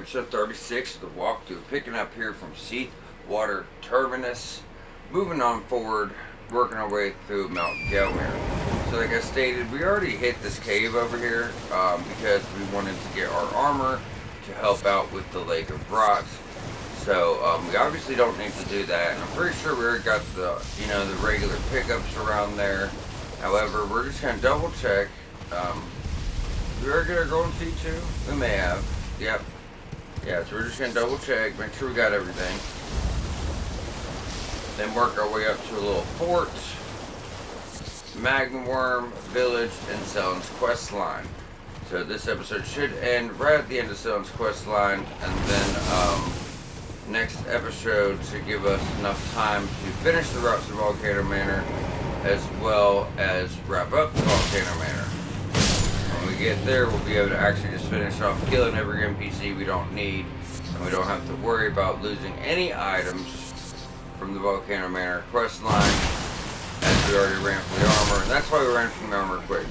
Episode 36 of the walkthrough, picking up here from Seath Water Terminus, moving on forward, working our way through Mount Gelmir. So, like I stated, we already hit this cave over here because we wanted to get our armor to help out with the Lake of Rocks. So, we obviously don't need to do that. And I'm pretty sure we already got the regular pickups around there. However, we're just gonna double check. We already got our golden C2. We may have. Yep. Yeah, so we're just going to double check, make sure we got everything. Then work our way up to a little fort, Magma Worm, Village, and Sellen's quest line. So this episode should end right at the end of Sellen's quest line, and then next episode should give us enough time to finish the routes to Volcano Manor, as well as wrap up the Volcano Manor. When we get there, we'll be able to actually just finish off killing every NPC we don't need, and we don't have to worry about losing any items from the Volcano Manor quest line, as we already ran from the armor, and that's why we ran from the armor quick.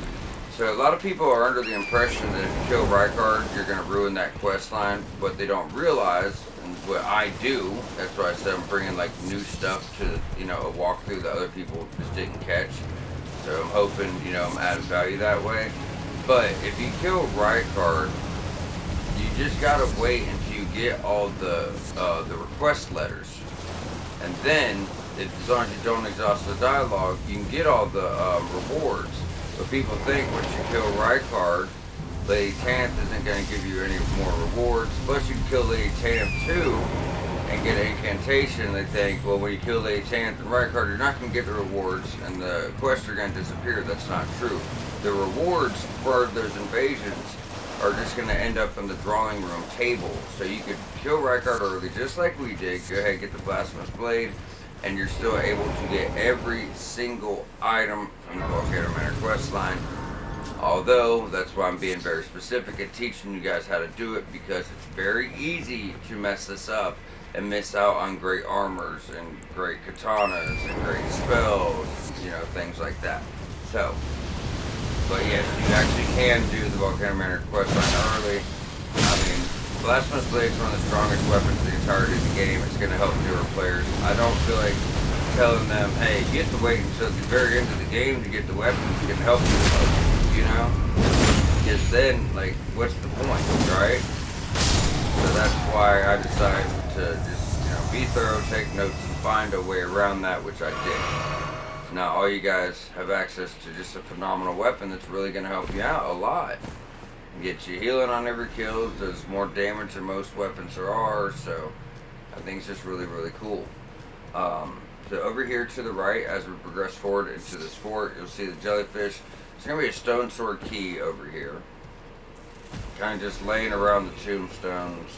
So a lot of people are under the impression that if you kill Rykard, you're going to ruin that quest line. What they don't realize, and what I do, that's why I said I'm bringing like new stuff to a walkthrough that other people just didn't catch. So I'm hoping I'm adding value that way. But if you kill Rykard, you just gotta wait until you get all the request letters, and then as long as you don't exhaust the dialogue, you can get all the rewards. But people think once you kill Rykard, Lady Tanith isn't gonna give you any more rewards. Plus, you can kill Lady Tanith too and get an incantation. They think, well, when you kill Lady Tanith and Rykard, you're not gonna get the rewards, and the quests are gonna disappear. That's not true. The rewards for those invasions are just going to end up in the drawing room table. So you could kill Rykard early, just like we did. Go ahead and get the Blasphemous Blade, and you're still able to get every single item from the Volcano Manor quest line. Although, that's why I'm being very specific at teaching you guys how to do it, because it's very easy to mess this up and miss out on great armors and great katanas and great spells, things like that. So, but yes, you actually can do the Volcano Manor quest line early. I mean, Blasphemous Blade is one of the strongest weapons in the entirety of the game. It's going to help newer players. I don't feel like telling them, hey, you have to wait until the very end of the game to get the weapons that can help you the most, Because then, like, what's the point, right? So that's why I decided to just, be thorough, take notes, and find a way around that, which I did. Now all you guys have access to just a phenomenal weapon that's really going to help you out a lot. Get you healing on every kill, does more damage than most weapons there are, so I think it's just really, really cool. So over here to the right, as we progress forward into this fort, you'll see the jellyfish. There's going to be a stone sword key over here. Kind of just laying around the tombstones.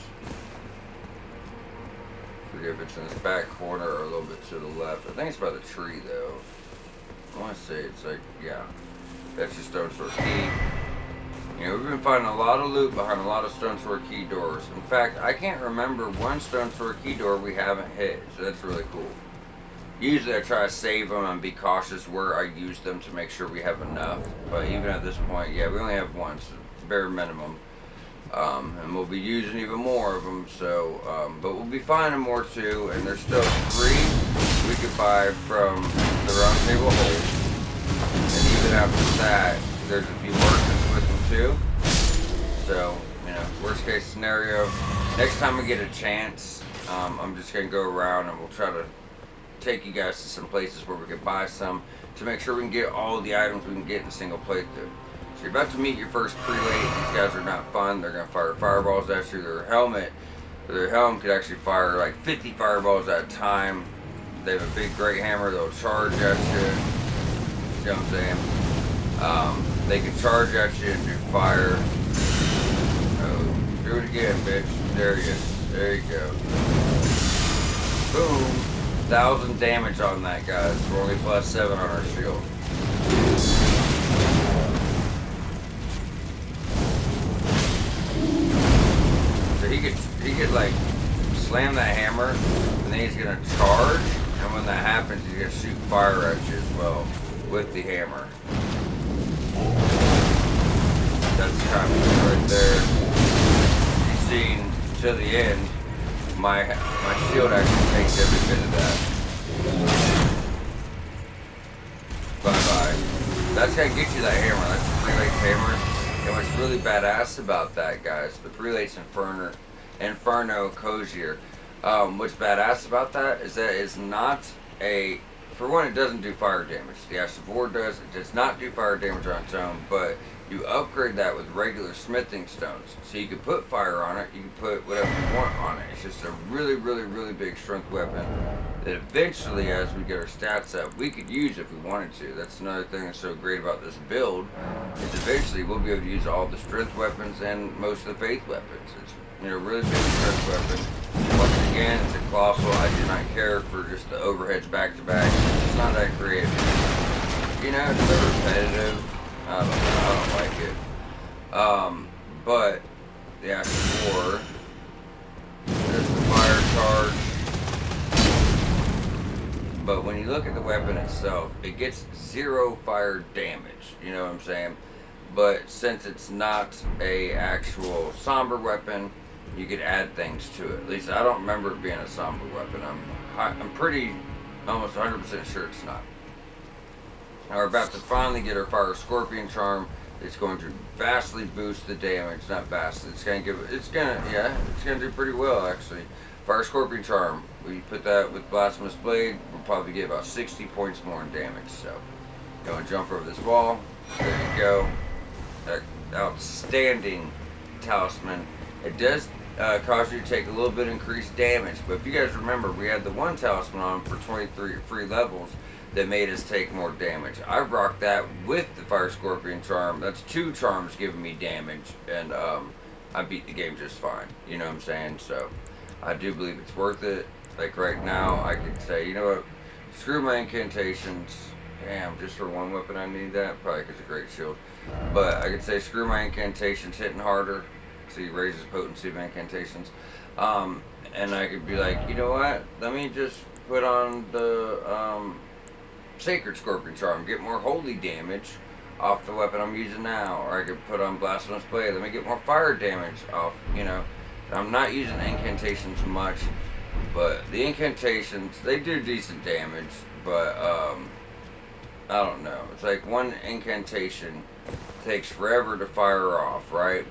Forget if it's in this back corner or a little bit to the left. I think it's by the tree though. I want to say it's like, yeah, that's your stone sword key. We've been finding a lot of loot behind a lot of stone sword key doors. In fact, I can't remember one stone sword key door we haven't hit, so that's really cool. Usually I try to save them and be cautious where I use them to make sure we have enough. But even at this point, yeah, we only have one, so bare minimum. And we'll be using even more of them, so, but we'll be finding more too, and there's still 3 we could buy from the Round Table Hold, and even after that, there's a few merchants with them too, so, worst case scenario, next time we get a chance, I'm just going to go around and we'll try to take you guys to some places where we can buy some, to make sure we can get all the items we can get in a single playthrough. So you're about to meet your first prelate. These guys are not fun. They're going to fire fireballs at you. Their helm could actually fire like 50 fireballs at a time. They have a big great hammer. They'll charge at you. You know what I'm saying? They can charge at you and do fire. Oh, do it again, bitch. There he is. There you go. Boom. 1,000 damage on that, guys. We're only +7 on our shield. He could like slam that hammer, and then he's gonna charge, and when that happens, he's gonna shoot fire at you as well with the hammer. That's kind of right there. You've seen to the end, my shield actually takes every bit of that. Bye-bye. That's gonna get you that hammer. That's the Prelate's hammer. And what's really badass about that, guys, the Prelate's Inferno Cozier. What's badass about that is that it's not a... For one, it doesn't do fire damage. The Ash of War does. It does not do fire damage on its own, but you upgrade that with regular smithing stones. So you can put fire on it, you can put whatever you want on it. It's just a really, really, really big strength weapon that eventually, as we get our stats up, we could use if we wanted to. That's another thing that's so great about this build, is eventually we'll be able to use all the strength weapons and most of the faith weapons. It's, you know, really big strength weapon. Once again, it's a colossal. I do not care for just the overheads back to back. It's not that creative. You know, it's so repetitive. I don't like it. But the Ash of War, there's the fire charge. But when you look at the weapon itself, it gets 0 fire damage. You know what I'm saying? But since it's not a actual somber weapon, you could add things to it. At least I don't remember it being a somber weapon. I'm pretty almost 100% sure it's not. Now we're about to finally get our Fire Scorpion Charm. It's going to vastly boost the damage. Not vastly. It's gonna do pretty well actually. Fire Scorpion Charm. We put that with Blasphemous Blade. We'll probably get about 60 points more in damage. So, you want to jump over this wall. There you go. Outstanding talisman. It does cause you to take a little bit increased damage, but if you guys remember, we had the one talisman on for 23 free levels that made us take more damage. I rocked that with the Fire Scorpion Charm. That's 2 charms giving me damage, and I beat the game just fine. You know what I'm saying? So I do believe it's worth it. Like right now, I could say, you know what? Screw my incantations. Damn, just for one weapon I need that? Probably because of Great Shield. But I could say screw my incantations, hitting harder. See, raises potency of incantations. And I could be like, you know what? Let me just put on the Sacred Scorpion Charm, get more holy damage off the weapon I'm using now. Or I could put on Blasphemous Blade, let me get more fire damage off, you know. I'm not using incantations much, but the incantations, they do decent damage, but I don't know. It's like one incantation takes forever to fire off, right?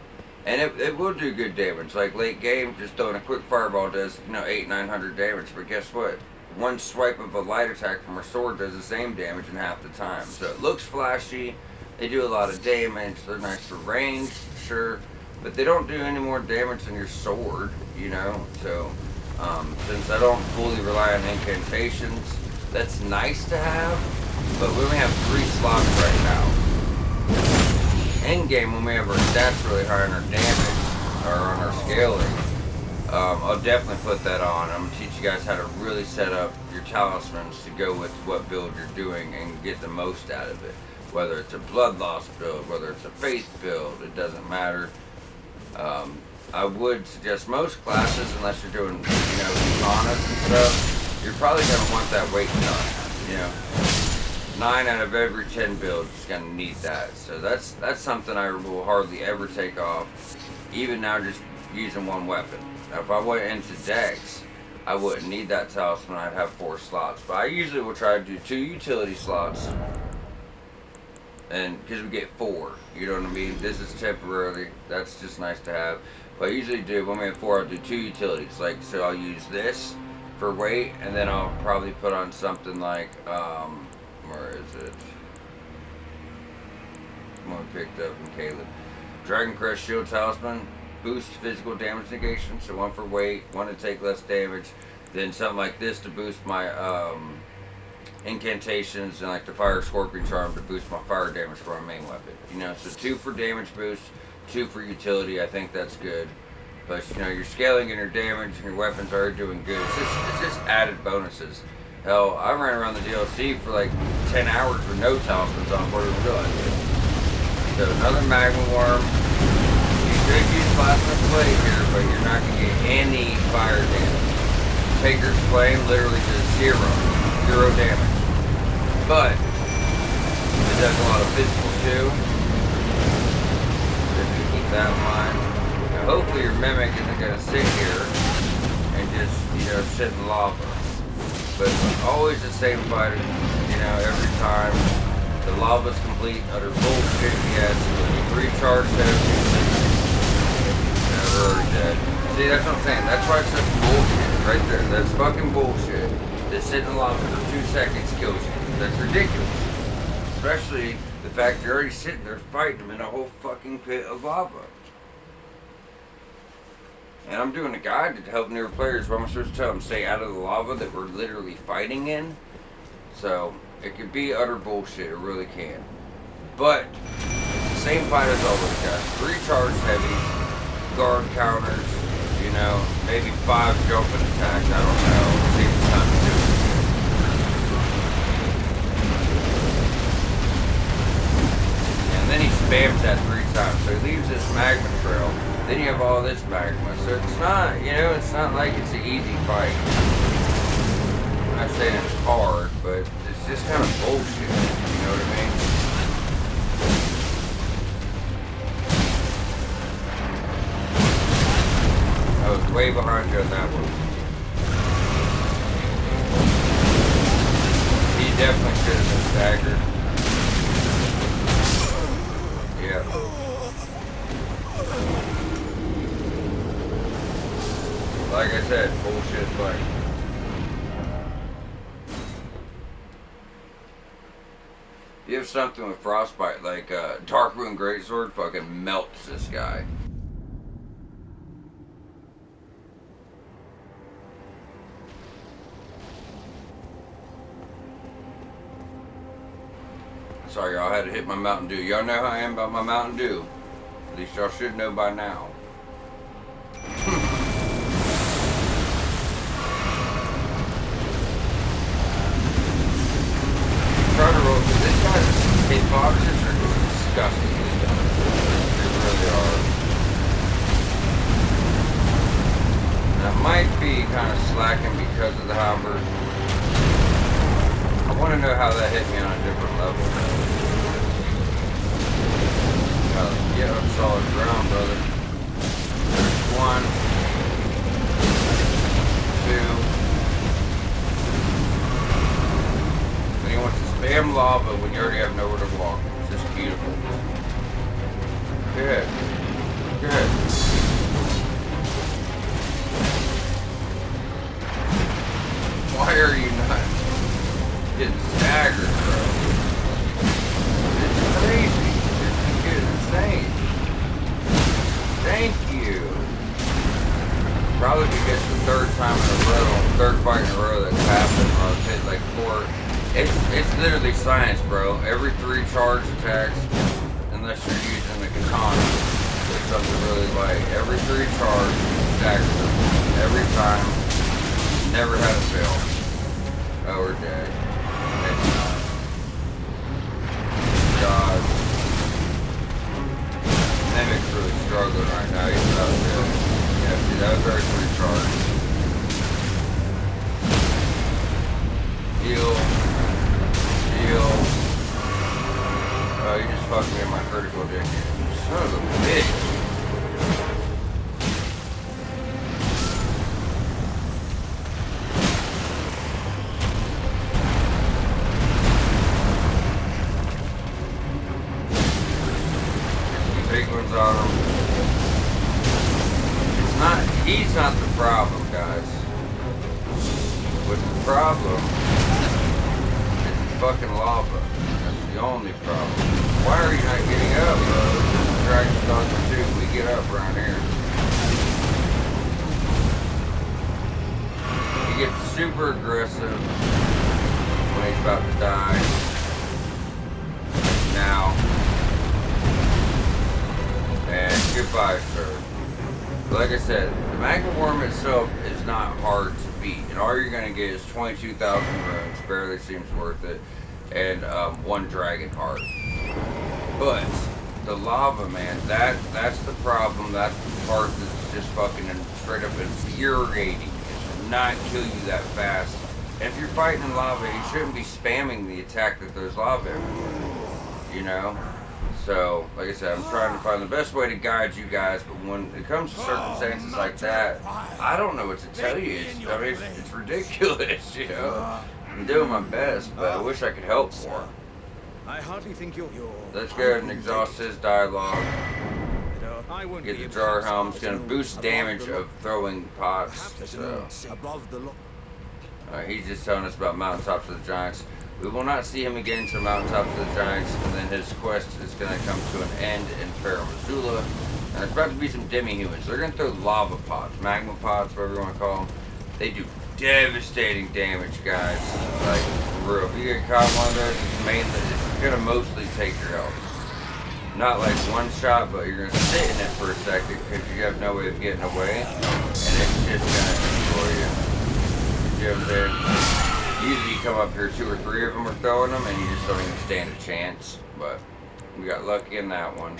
And it will do good damage. Like late game, just throwing a quick fireball does, you know, 800-900 damage. But guess what? One swipe of a light attack from a sword does the same damage in half the time. So it looks flashy. They do a lot of damage. They're nice for range, sure. But they don't do any more damage than your sword, you know? So, since I don't fully rely on incantations, that's nice to have. But we only have 3 slots right now. End game, when we have our stats really high on our damage, or on our scaling, I'll definitely put that on. I'm going to teach you guys how to really set up your talismans to go with what build you're doing and get the most out of it. Whether it's a blood loss build, whether it's a faith build, it doesn't matter. I would suggest most classes, unless you're doing, you know, katanas and stuff, you're probably going to want that weight done, you know. 9 out of every 10 builds is going to need that. So that's something I will hardly ever take off, even now just using one weapon. Now if I went into Dex, I wouldn't need that talisman. I'd have 4 slots. But I usually will try to do 2 utility slots, and because we get 4, you know what I mean? This is temporarily. That's just nice to have. But I usually do, when we have 4, I'll do 2 utilities. Like, so I'll use this for weight, and then I'll probably put on something like, where is it? One picked up from Caleb. Dragon Crest Shield Talisman. Boost physical damage negation. So 1 for weight, 1 to take less damage. Then something like this to boost my incantations, and like the Fire Scorpion Charm to boost my fire damage for my main weapon. You know, so 2 for damage boost, 2 for utility. I think that's good. But you know, you're scaling in your damage and your weapons are doing good. It's just added bonuses. Hell, I ran around the DLC for like 10 hours with no talismans on before we realized it. So another Magma Worm. You could use Blasphemous Blade here, but you're not going to get any fire damage. Taker's Flame literally does 0 damage. But it does a lot of physical too. Just to keep that in mind. Now, hopefully your mimic isn't going to sit here and just, sit in lava. But always the same fight, every time. The lava's complete, utter bullshit. Yes, recharge everything. Never dead. See, that's what I'm saying. That's why it's such bullshit right there. That's fucking bullshit. That sitting in lava for 2 seconds kills you. That's ridiculous. Especially the fact you're already sitting there fighting them in a whole fucking pit of lava. And I'm doing a guide to help newer players. What am I supposed to tell them? Stay out of the lava that we're literally fighting in. So, it could be utter bullshit. It really can. But, it's the same fight as always, guys. 3 charge heavy, guard counters, maybe 5 jumping attacks. I don't know. See what time to do it. And then he spams that 3 times. So he leaves this magma trail. Then you have all this magma. So it's not, it's not like it's an easy fight. I'm not saying it's hard, but it's just kind of bullshit. You know what I mean? I was way behind you on that one. He definitely should have been staggered. Yeah. Like I said, bullshit fight. You have something with frostbite, like Darkmoon Greatsword fucking melts this guy. Sorry, y'all, I had to hit my Mountain Dew. Y'all know how I am about my Mountain Dew. At least y'all should know by now. Try to roll through. These guys, kickboxers are just disgusting. They really are. And I might be kind of slacking because of the halberd. I want to know how that hit me on a different level. Yeah, solid ground, brother. There's 1, 2. Then he wants to spam lava when you already have nowhere to walk. It's just beautiful. Good. Good. Why are you not getting staggered, bro? It's crazy. It's insane. Thank you. Probably because it's the 3rd time in a row, 3rd fight in a row that's happened. Or I've hit like 4. It's literally science, bro. Every 3 charge attacks, unless you're using the katana, or something really light. Every 3 charge staggers them. Every time. Never had a fail. Oh, we're dead. God. Nemic's really struggling right now. He's not good. Yeah, see, that was very 3 charge. Heal. Heal. Oh, you just fucked me in my critical, didn't you? Son of a bitch. Big ones on him. It's not, he's not the problem, guys. What's the problem? Fucking lava. That's the only problem. Why are you not getting up, bro? Dragon Dog 2, we get up around here. He gets super aggressive when he's about to die. Now. And goodbye, sir. Like I said, the Magma Worm itself is not hard to beat. And all you're going to get is 22,000 runes. Barely seems worth it. And 1 dragon heart. But the lava, man, that's the problem. That's the part that's just fucking straight up infuriating. It should not kill you that fast. And if you're fighting in lava, you shouldn't be spamming the attack that there's lava everywhere. You know? So, like I said, I'm trying to find the best way to guide you guys, but when it comes to circumstances like that, I don't know what to tell you. It's ridiculous, you know? I'm doing my best, but I wish I could help more. I hardly think you're. Let's go ahead and exhaust his dialogue. I won't Get be the able jar to helm. It's going to boost damage of throwing pots. So, above the law. he's just telling us about mountaintops of the giants. We will not see him again to mountaintops of the giants, and then his quest is going to come to an end in Pharaoh Missoula. And there's about to be some demi-humans. They're going to throw lava pots, magma pots, whatever you want to call them. They do devastating damage, guys. Like, for real. If you get caught one of those, it's going to mostly take your health. Not like one shot, but you're going to sit in it for a second because you have no way of getting away. And it's just going to destroy you. You know what I'm saying? Usually you come up here, 2 or 3 of them are throwing them, and you just don't even stand a chance. But we got lucky in that one.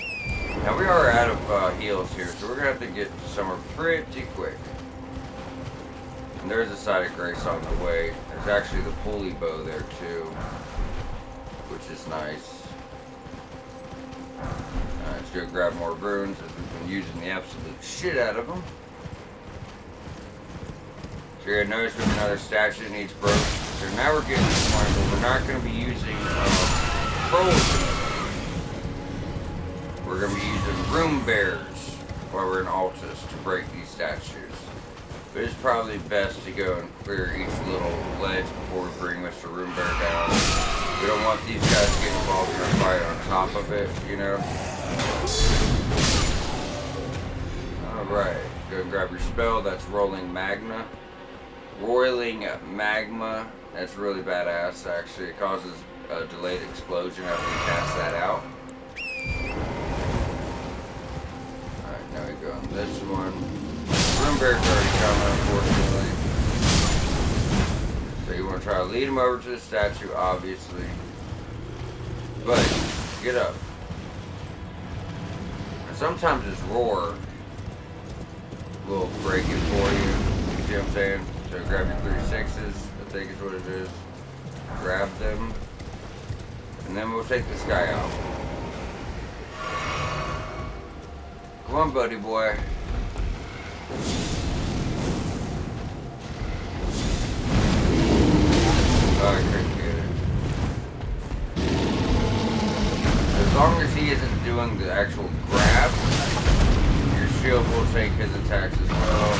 Now we are out of heals here, so we're going to have to get somewhere pretty quick. And there's a side of grace on the way. There's actually the pulley bow there too, which is nice. Let's go grab more runes, as we've been using the absolute shit out of them. So you're going to notice there's another statue that needs broke. So now we're getting to the point where we're not going to be using trolls. We're going to be using room bears while we're in Altus to break these statues. But it's probably best to go and clear each little ledge before we bring Mr. Room Bear down. We don't want these guys getting involved in a fight on top of it, you know? Alright, go and grab your spell. That's Rolling Magma. Roiling Magma. That's really badass, actually. It causes a delayed explosion after you cast that out. Alright, now we go on this one. Room Bear's already coming, unfortunately. So you want to try to lead him over to the statue, obviously. But, get up. And sometimes his roar will break it for you. You see what I'm saying? So grab your 3 6s, I think is what it is. Grab them. And then we'll take this guy out. Come on, buddy boy. Oh, I couldn't get it. As long as he isn't doing the actual grab, your shield will take his attacks as well.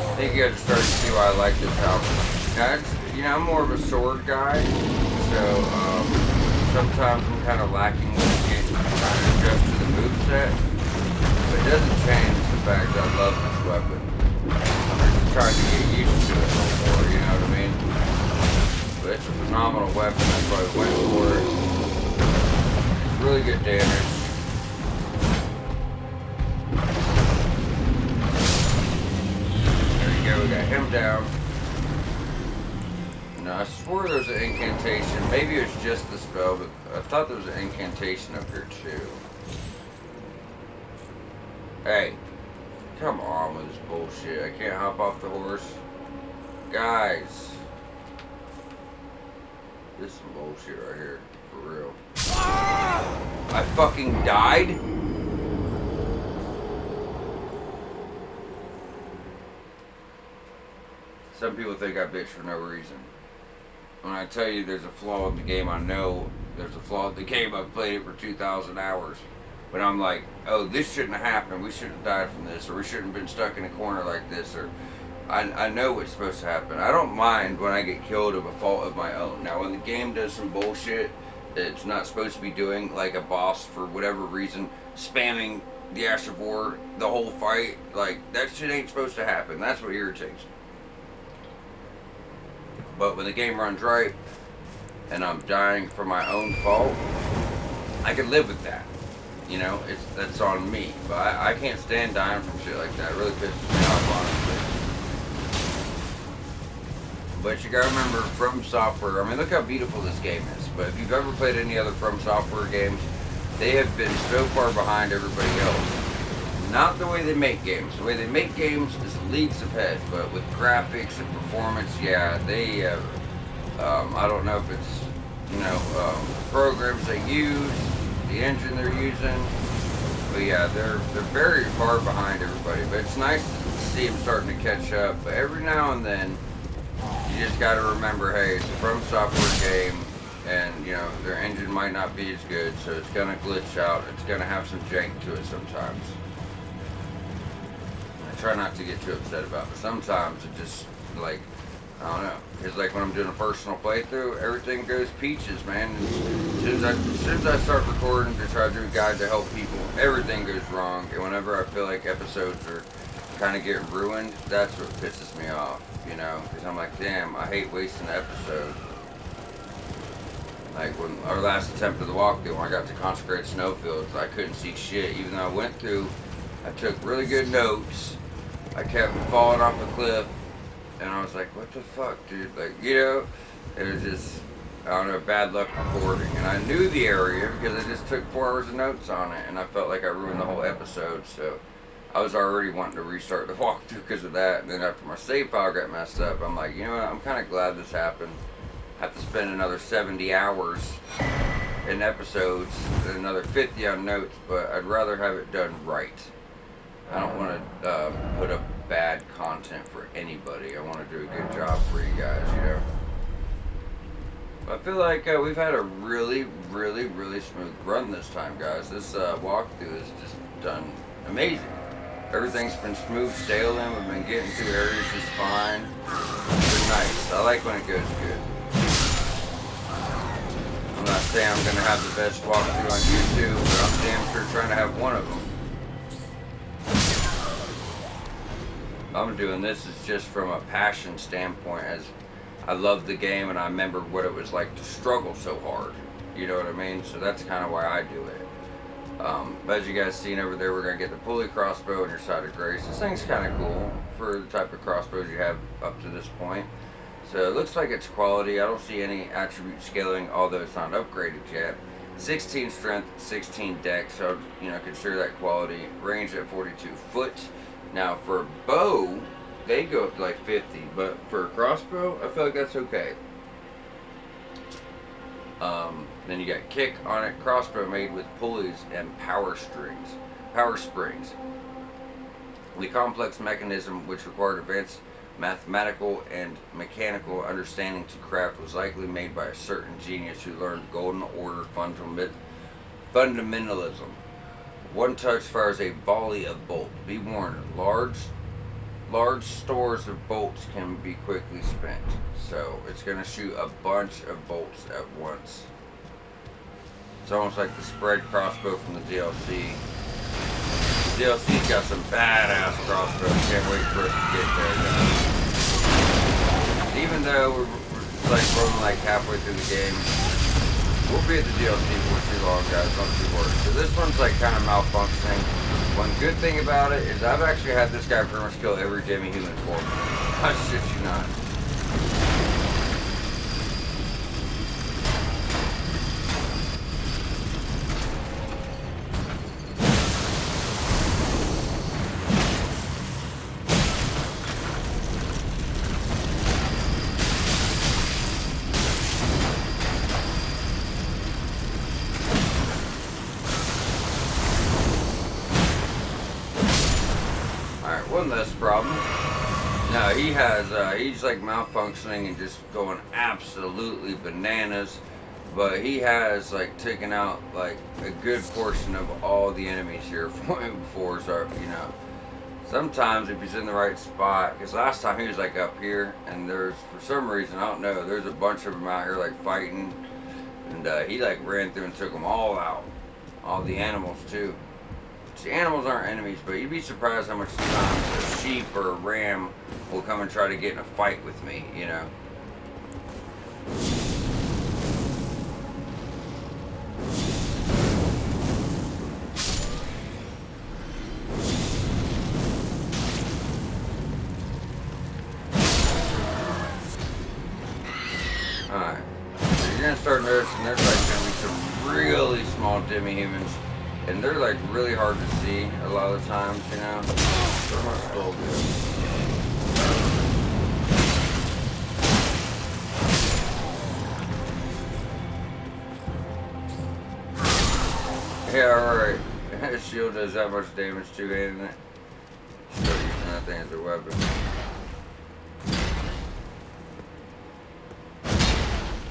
I think you guys are starting to see why I like this outfit. Now, you know, I'm more of a sword guy, so sometimes I'm kind of lacking when it gets trying to adjust to the moveset, but it doesn't change the fact that I love this weapon. I'm just trying to get used to it a little more, you know what I mean? But it's a phenomenal weapon, that's why we went for it. It's really good damage. There we got him down. Now, I swore there was an incantation. Maybe it was just the spell, but I thought there was an incantation up here too. Hey, come on with this bullshit. I can't hop off the horse. Guys. This is some bullshit right here. For real. I fucking died? Some people think I bitch for no reason. When I tell you there's a flaw in the game, I know there's a flaw in the game. I've played it for 2,000 hours. But I'm like, oh, this shouldn't have happened. We shouldn't have died from this. Or we shouldn't have been stuck in a corner like this. Or I know what's supposed to happen. I don't mind when I get killed of a fault of my own. Now, when the game does some bullshit that it's not supposed to be doing, like a boss, for whatever reason, spamming the Ash of War the whole fight, like, that shit ain't supposed to happen. That's what irritates me. But when the game runs right, and I'm dying for my own fault, I can live with that. You know, that's on me. But I can't stand dying from shit like that. It really pisses me off, honestly. But you gotta remember, From Software, I mean, look how beautiful this game is. But if you've ever played any other From Software games, they have been so far behind everybody else. Not the way they make games. The way they make games is leagues ahead. But with graphics and performance, yeah, they, I don't know if it's, programs they use, the engine they're using. But yeah, they're very far behind everybody. But it's nice to see them starting to catch up. But every now and then, you just gotta remember, hey, it's a From Software game, and their engine might not be as good, so it's gonna glitch out. It's gonna have some jank to it sometimes. I try not to get too upset about it. Sometimes it just like, I don't know. It's like when I'm doing a personal playthrough, everything goes peaches, man. And as soon as I start recording to try to do a guide to help people, everything goes wrong. And whenever I feel like episodes are kind of getting ruined, that's what pisses me off, because I'm like, damn, I hate wasting an episode. Like when our last attempt at the walkthrough, when I got to consecrated snowfields, I couldn't see shit, even though I went through, I took really good notes, I kept falling off a cliff, and I was like, what the fuck, dude, like, it was just, I don't know, bad luck recording, and I knew the area, because I just took 4 hours of notes on it, and I felt like I ruined the whole episode, so I was already wanting to restart the walkthrough because of that, and then after my save file got messed up, I'm like, what, I'm kind of glad this happened. I have to spend another 70 hours in episodes and another 50 on notes, but I'd rather have it done right. I don't want to put up bad content for anybody. I want to do a good job for you guys, I feel like we've had a really, really, really smooth run this time, guys. This walkthrough is just done amazing. Everything's been smooth sailing. We've been getting through areas just fine. It's been nice. I like when it goes good. I'm not saying I'm going to have the best walkthrough on YouTube, but I'm damn sure trying to have one of them. I'm doing this is just from a passion standpoint, as I love the game and I remember what it was like to struggle so hard. You know what I mean? So that's kind of why I do it. But as you guys seen over there, we're going to get the pulley crossbow on your side of grace. This thing's kind of cool for the type of crossbows you have up to this point. So it looks like it's quality. I don't see any attribute scaling, although it's not upgraded yet. 16 strength, 16 dex, so consider that quality. Range at 42 foot. Now for a bow, they go up to like 50, but for a crossbow, I feel like that's okay. Then you got kick on it, crossbow made with pulleys and power springs. The complex mechanism, which required advanced mathematical and mechanical understanding to craft, was likely made by a certain genius who learned Golden Order fundamentalism. One touch fires a volley of bolts. Be warned, large stores of bolts can be quickly spent. So it's going to shoot a bunch of bolts at once. It's almost like the spread crossbow from the DLC. The DLC's got some badass crossbows. Can't wait for us to get there, guys. Even though we're like rolling like halfway through the game, we'll be at the DLC for too long, guys. Don't you worry. So this one's like kind of malfunctioning. One good thing about it is I've actually had this guy pretty much kill every demi-human for me. I shit you not. One less problem. No, he's like malfunctioning and just going absolutely bananas. But he has like taken out like a good portion of all the enemies here before. So, sometimes if he's in the right spot, because last time he was like up here, and there's, for some reason, I don't know, there's a bunch of them out here like fighting. And he like ran through and took them all out. All the animals too. See, animals aren't enemies, but you'd be surprised how much times a sheep or a ram will come and try to get in a fight with me, starts, and there's like gonna be some really small demi-humans, and they're like really hard to see a lot of the times, you know. They're not still good. Yeah, alright. That shield does that much damage too, ain't it? Still using that thing as a weapon.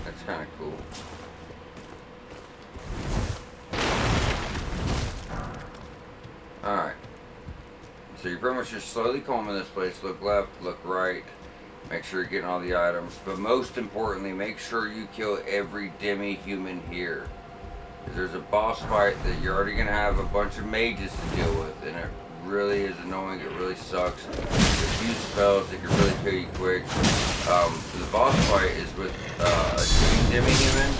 That's kind of cool. Alright. So you're pretty much just slowly combing this place. Look left, look right. Make sure you're getting all the items. But most importantly, make sure you kill every demi-human here. Because there's a boss fight that you're already going to have a bunch of mages to deal with. And it really is annoying. It really sucks. There's a few spells that can really kill you quick. The boss fight is with a demi-human.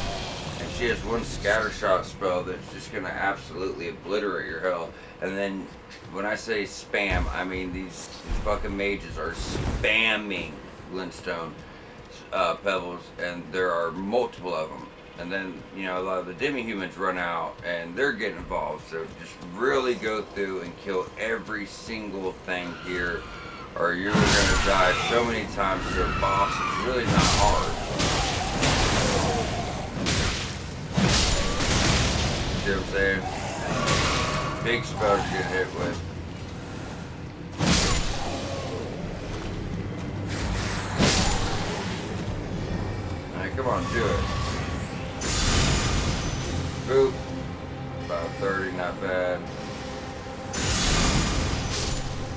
And she has one scatter shot spell that's just going to absolutely obliterate your health. And then when I say spam, I mean these fucking mages are spamming glintstone pebbles, and there are multiple of them. And then, you know, a lot of the demi-humans run out, and they're getting involved. So just really go through and kill every single thing here, or you're going to die so many times to a boss. It's really not hard. See what I'm saying? Big spells you get hit with. Alright, come on, do it. Boop. About 30, not bad.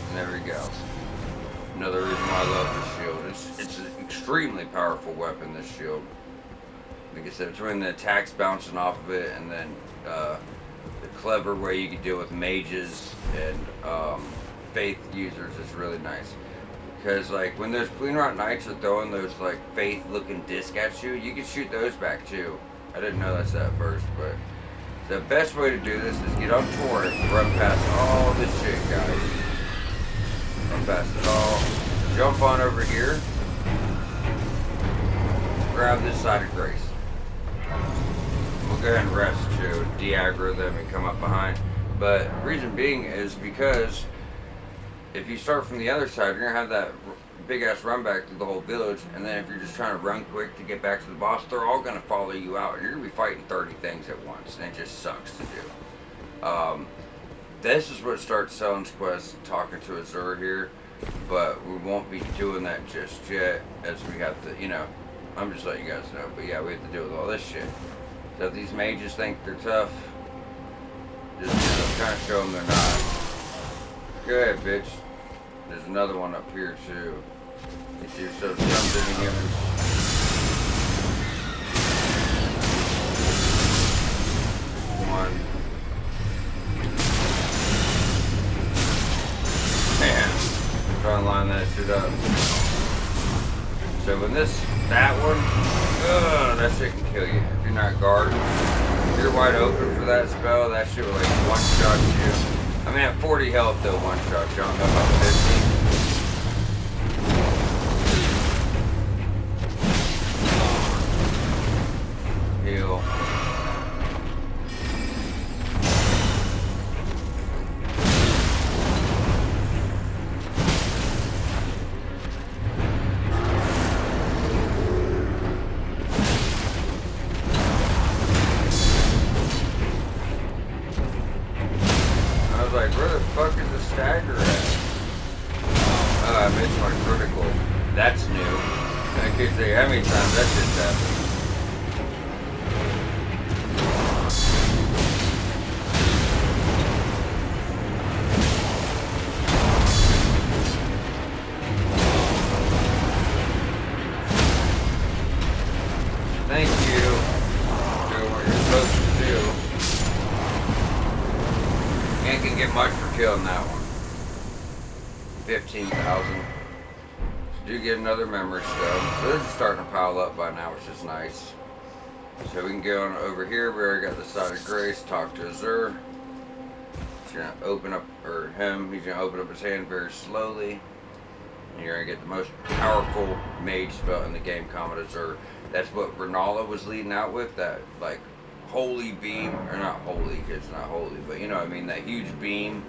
And there we go. Another reason why I love this shield. It's an extremely powerful weapon, this shield. Like I said, between the attacks bouncing off of it and then the clever way you can deal with mages and faith users is really nice. Because like when those Clean Rot Knights are throwing those like faith looking disc at you, you can shoot those back too. I didn't know that's at first, but the best way to do this is get on Torrent, run past all this shit, guys. Run past it all. Jump on over here. Grab this side of Grace. We'll go ahead and rest to de-aggro them and come up behind. But reason being is because if you start from the other side, you're going to have that big ass run back through the whole village. And then if you're just trying to run quick to get back to the boss, they're all going to follow you out. And you're going to be fighting 30 things at once. And it just sucks to do. This is what starts Sellen's quest, talking to Azure here. But we won't be doing that just yet, as we have to, you know, I'm just letting you guys know. But yeah, we have to deal with all this shit. So if these mages think they're tough, just, you know, kind of show them they're not. Go ahead, bitch. There's another one up here, too. Get yourself something in here. One. Man. Try and line that shit up. So when that one, that shit can kill you. If you're not guarding, if you're wide open for that spell, that shit will like one-shot you. I mean, at 40 health, though, one-shot you. I don't know about 50. Heal. Where the fuck is the stagger at? I missed my critical. That's new. I can't say how many times that shit's happened. Thank you. Doing what you're supposed to do. And can get much for killing that one. 15,000. So do get another memory stone. So this is starting to pile up by now, which is nice. So we can go on over here. We already got the side of Grace. Talk to Azure. He's gonna open up, or him. He's gonna open up his hand very slowly. And you're going to get the most powerful mage spell in the game, Commodus. Or that's what Renala was leading out with, that, like, holy beam. Or not holy, because it's not holy, but you know what I mean, that huge beam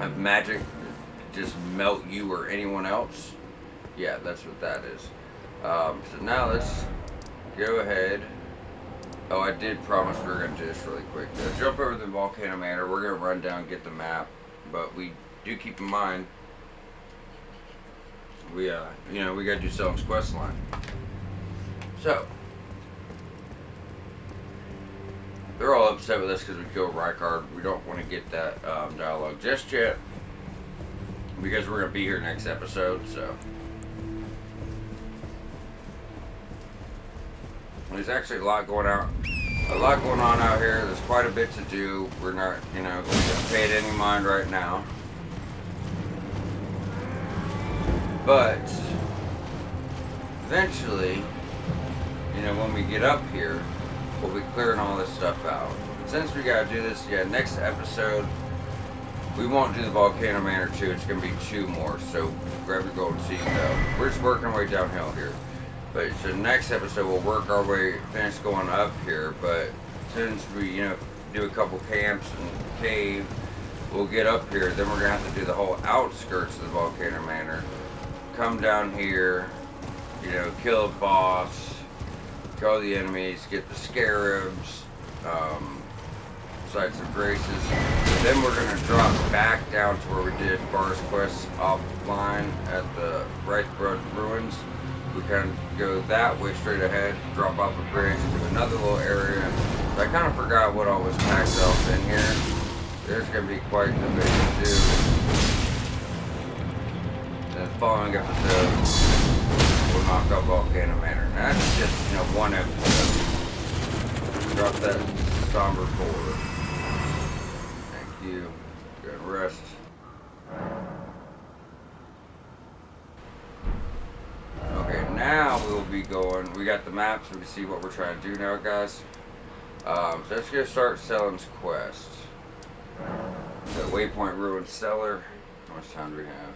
of magic just melt you or anyone else. Yeah, that's what that is. So now let's go ahead. Oh, I did promise we were going to do this really quick. Jump over the Volcano Manor. We're going to run down and get the map. But we do keep in mind, we got to do Sellen's quest line. So, they're all upset with us because we killed Rykard. We don't want to get that dialogue just yet, because we're going to be here next episode, so. There's actually a lot going on out here. There's quite a bit to do. We're not, going to pay it any mind right now. But eventually, when we get up here, we'll be clearing all this stuff out. Since we got to do this, next episode, we won't do the Volcano Manor 2. It's going to be 2 more. So grab your golden seed and go. We're just working our way downhill here. But so next episode we'll work our way, finish going up here. But since we, do a couple camps and cave, we'll get up here. Then we're gonna have to do the whole outskirts of the Volcano Manor. Come down here, kill a boss, kill the enemies, get the scarabs, sites of graces. Then we're gonna drop back down to where we did Bar's quest offline at the Wraithblood Ruins. We kind of go that way straight ahead, drop off a bridge to another little area. So I kind of forgot what all was packed up in here. There's going to be quite a bit to do. The following episode, we'll knock out Volcano Manor. Now that's just, one episode. Drop that somber forward. Thank you. Good rest. Okay, now we'll be going. We got the maps. We can see what we're trying to do now, guys. So let's go start Sellen's quest. The Waypoint Ruin Cellar. How much time do we have?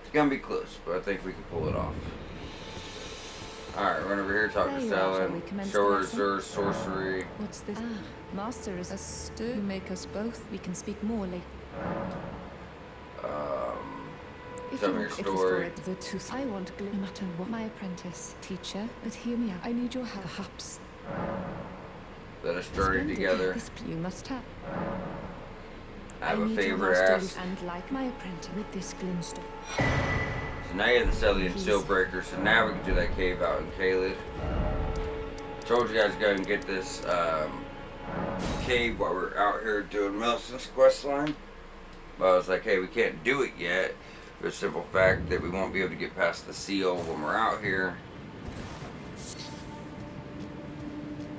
It's gonna be close, but I think we can pull it off. Alright, run over here, talk to Sellen. Show her Zer's sorcery. What's this? Master is a stew. Make us both. We can speak more later. Tell me your story. The truth. I want no matter what. My apprentice, teacher, but hear me out. I need your help. Perhaps. Let us journey together. This you must have. I have a favor to ask. And like my apprentice with this glintstone. So now you have the Cellian Steelbreaker, so now we can do that cave out in Caelid. Told you guys to go and get this cave while we're out here doing Millicent's quest line. But I was like, hey, we can't do it yet. For the simple fact that we won't be able to get past the seal when we're out here.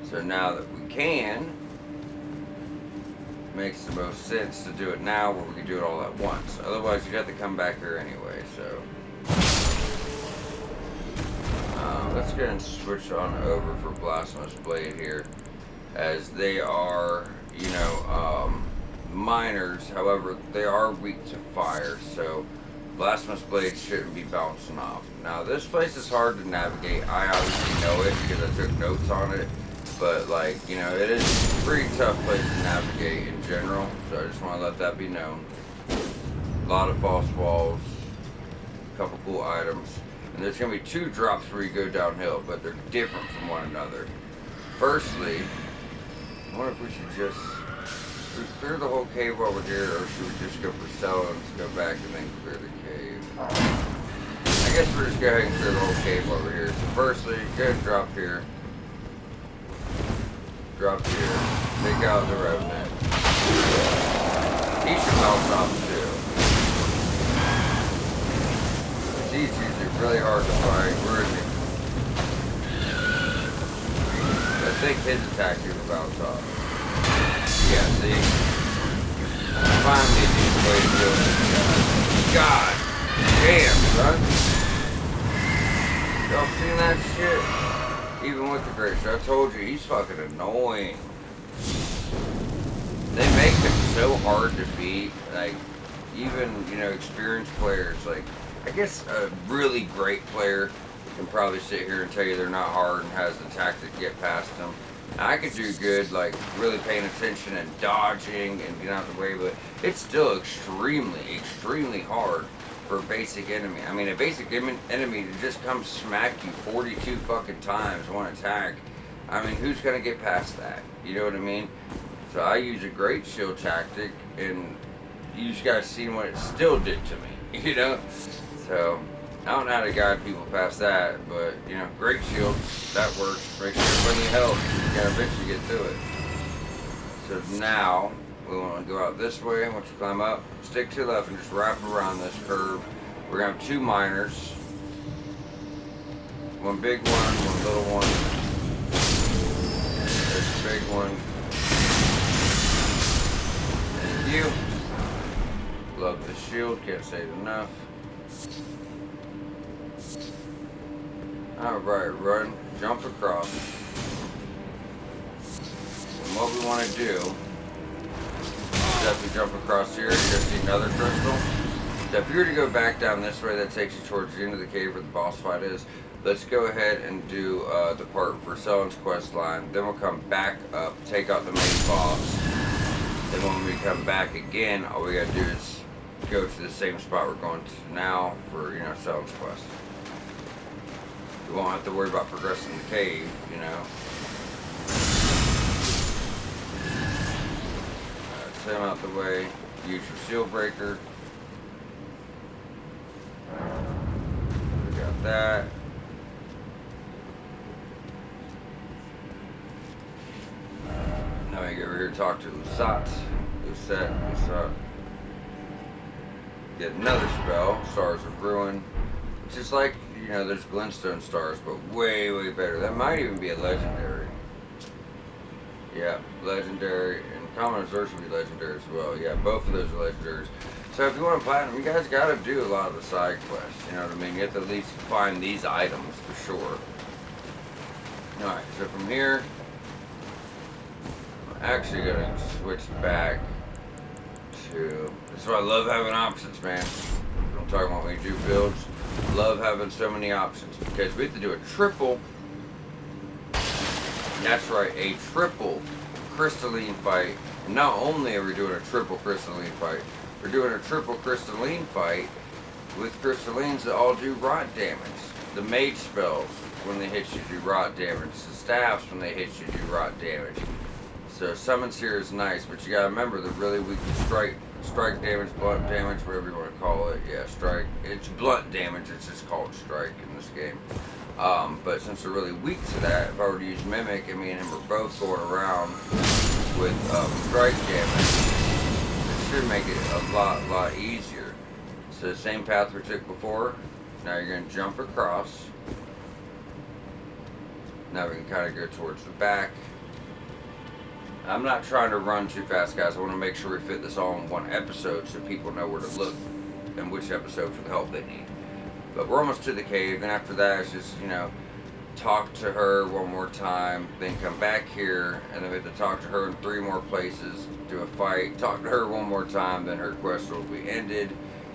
So now that we can, it makes the most sense to do it now where we can do it all at once. Otherwise, you'd have to come back here anyway, so. Let's go and switch on over for Blasphemous Blade here. As they are, miners, however, they are weak to fire, so Blasphemous Blade shouldn't be bouncing off. Now, this place is hard to navigate. I obviously know it because I took notes on it, but, it is a pretty tough place to navigate in general, so I just want to let that be known. A lot of false walls, a couple cool items, and there's going to be 2 drops where you go downhill, but they're different from one another. Firstly, I wonder if we should just clear the whole cave over here, or should we just go for Sellen to go back and then clear the cave? I guess we're just going to go ahead and clear the whole cave over here. So firstly, go ahead and drop here. Drop here. Take out the Revenant. He should bounce off too. These are really hard to fight. Where is he? I think his attack here will bounce off. Yeah, see? Finally, these way to kill this guy. God damn, son. Y'all seen that shit? Even with the Great Show, I told you, he's fucking annoying. They make him so hard to beat. even, you know, experienced players, like, I guess a really great player can probably sit here and tell you they're not hard and has the tactic to get past them. I could do good, like, really paying attention and dodging and getting out of the way, but it's still extremely hard for a basic enemy. I mean, a basic enemy to just come smack you 42 fucking times, one attack. I mean, who's gonna get past that? You know what I mean? So I use a great shield tactic, and you guys seen what it still did to me, you know? So, I don't know how to guide people past that, but, you know, great shield, that works. Make sure you're plenty of health, you gotta eventually get through it. So now, we want to go out this way. Once you climb up, stick to the left and just wrap around this curve. We're going to have 2 minors. One big one little one. There's a big one. Thank you. Love the shield, can't say it enough. Alright, run, jump across. And what we want to do, definitely jump across here. You're going to see another crystal. So if you were to go back down this way, that takes you towards the end of the cave where the boss fight is. Let's go ahead and do the part for Sellen's quest line. Then we'll come back up, take out the main boss. Then when we come back again, all we got to do is go to the same spot we're going to now for, you know, Sellen's quest. We won't have to worry about progressing the cave, you know. Set him out the way. Use your shield breaker. We got that. Now we get over here and talk to Lusat. Get another spell, Stars of Ruin. Which is like, you know, there's glintstone stars, but way better. That might even be a legendary. Yeah, legendary. And common reserves should be legendary as well. Yeah, both of those are legendaries. So if you want to platinum, you guys got to do a lot of the side quests. You know what I mean? You have to at least find these items for sure. Alright, so from here, I'm actually going to switch back to... That's why I love having options, man. I'm talking about when you do builds. Love having so many options because we have to do a triple. That's right, a triple crystalline fight. And not only are we doing a triple crystalline fight, we're doing a triple crystalline fight with crystallines that all do rot damage. The mage spells, when they hit you, do rot damage. The staffs, when they hit you, do rot damage. So summons here is nice, but you gotta remember they're really weak to strike damage, blunt damage, whatever you want to call it. Yeah, strike. It's blunt damage. It's just called strike in this game. But since they're really weak to that, if I were to use Mimic and me and him are both going around with strike damage, it should make it a lot easier. So the same path we took before. Now you're going to jump across. Now we can kind of go towards the back. I'm not trying to run too fast, guys. I want to make sure we fit this all in one episode so people know where to look and which episode for the help they need. But we're almost to the cave, and after that it's just, you know, talk to her one more time, then come back here, and then we have to talk to her in 3 more places, do a fight, talk to her one more time, then her quest will be ended,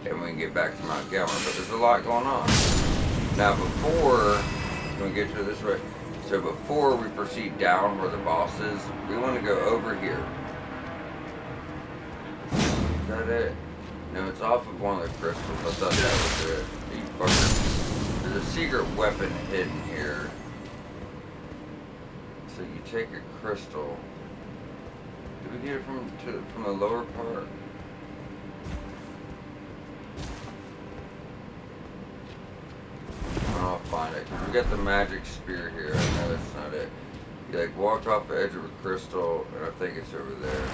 and we can get back to Mount Gelmer. But there's a lot going on. Now before, can we get to this way? So before we proceed down where the boss is, we want to go over here. Is that it? No, it's off of one of the crystals. I thought that was it. You fucker. There's a secret weapon hidden here. So you take a crystal. Did we get it from the lower part? I'll find it. We got the magic spear here. I know that's not it. You like walk off the edge of a crystal, and I think it's over there.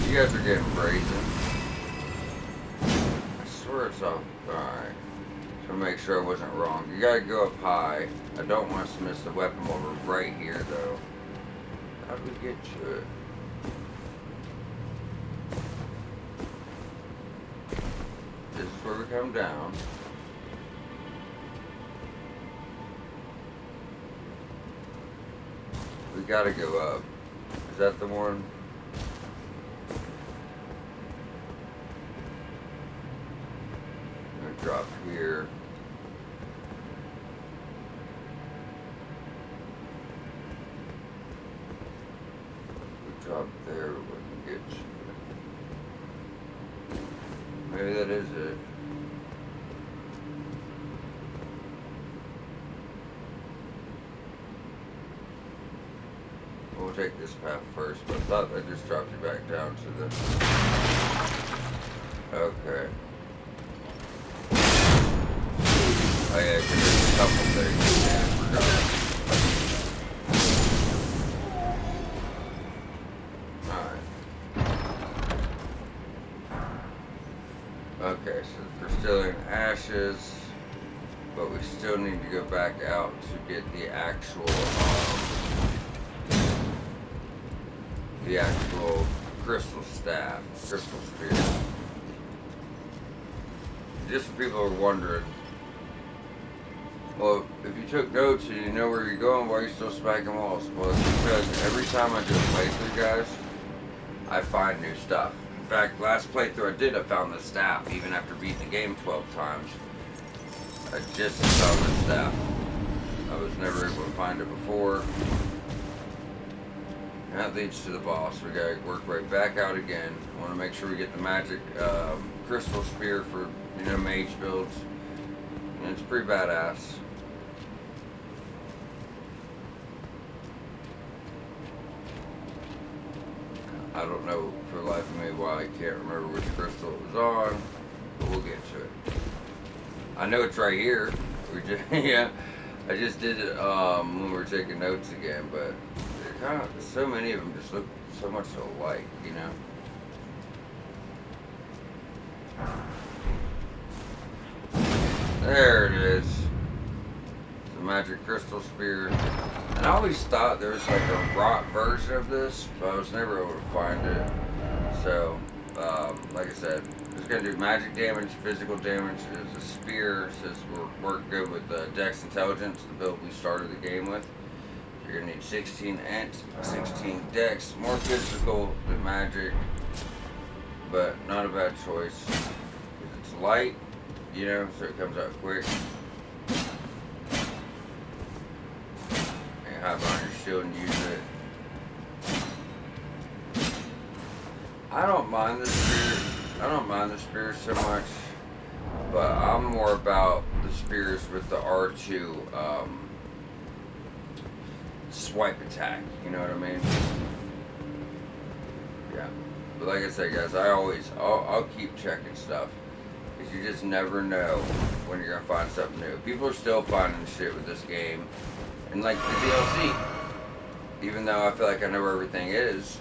You guys are getting brazen. I swear it's off. Alright. So make sure I wasn't wrong. You gotta go up high. I don't want us to miss the weapon while we're right here, though. How do we get to it? This is where we come down. We gotta go up. Is that the one? drop here. We drop there, we can get you. Maybe that is it. We'll take this path first, but I thought that just dropped you back down to the... Okay. Oh yeah, because there's a couple things. Yeah, I forgot. Alright. Okay, so we're still in ashes, but we still need to go back out to get the actual crystal staff, crystal spear. Just for people who are wondering, well, if you took notes and you know where you're going, why are you still smacking walls? Well, it's because every time I do a playthrough, guys, I find new stuff. In fact, last playthrough I did, I found the staff, even after beating the game 12 times. I just found the staff. I was never able to find it before. And that leads to the boss. We gotta work right back out again. I want to make sure we get the magic crystal spear for, you know, mage builds. And it's pretty badass. I don't know for the life of me why I can't remember which crystal it was on, but we'll get to it. I know it's right here. We just, yeah, I just did it when we were taking notes again, but they're kind of, so many of them just look so much alike, you know. There it is. The magic crystal spear. And I always thought there was like a rot version of this, but I was never able to find it. So, like I said, it's going to do magic damage, physical damage. There's a spear. It says we're work good with Dex Intelligence, the build we started the game with. You're going to need 16 int, 16 Dex, more physical than magic, but not a bad choice. It's light, you know, so it comes out quick. And have it on your shield and use it. I don't mind the spear. I don't mind the spear so much, but I'm more about the spears with the R2 swipe attack. You know what I mean? Yeah. But like I said, guys, I'll keep checking stuff. Because you just never know when you're going to find something new. People are still finding shit with this game. And like the DLC. Even though I feel like I know where everything is.